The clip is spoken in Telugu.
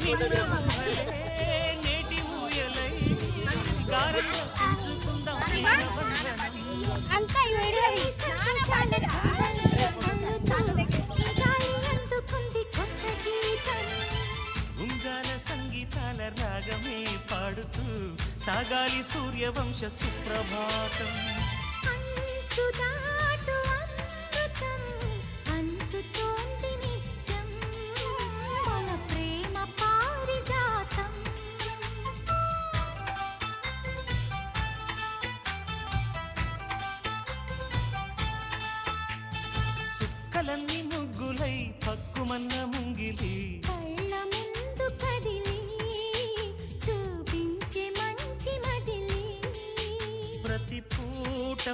నిన్న ఊహలే నేటి ఊయలై గారెల్లో పెంచుకుందాం ఉంగాల సంగీతాల రాగమే పాడుతూ సాగాలి సూర్యవంశ సుప్రభాతం. సుక్కలన్నీ ముగ్గులై పక్కుమన్న ముంగిలి ప్రతి పూట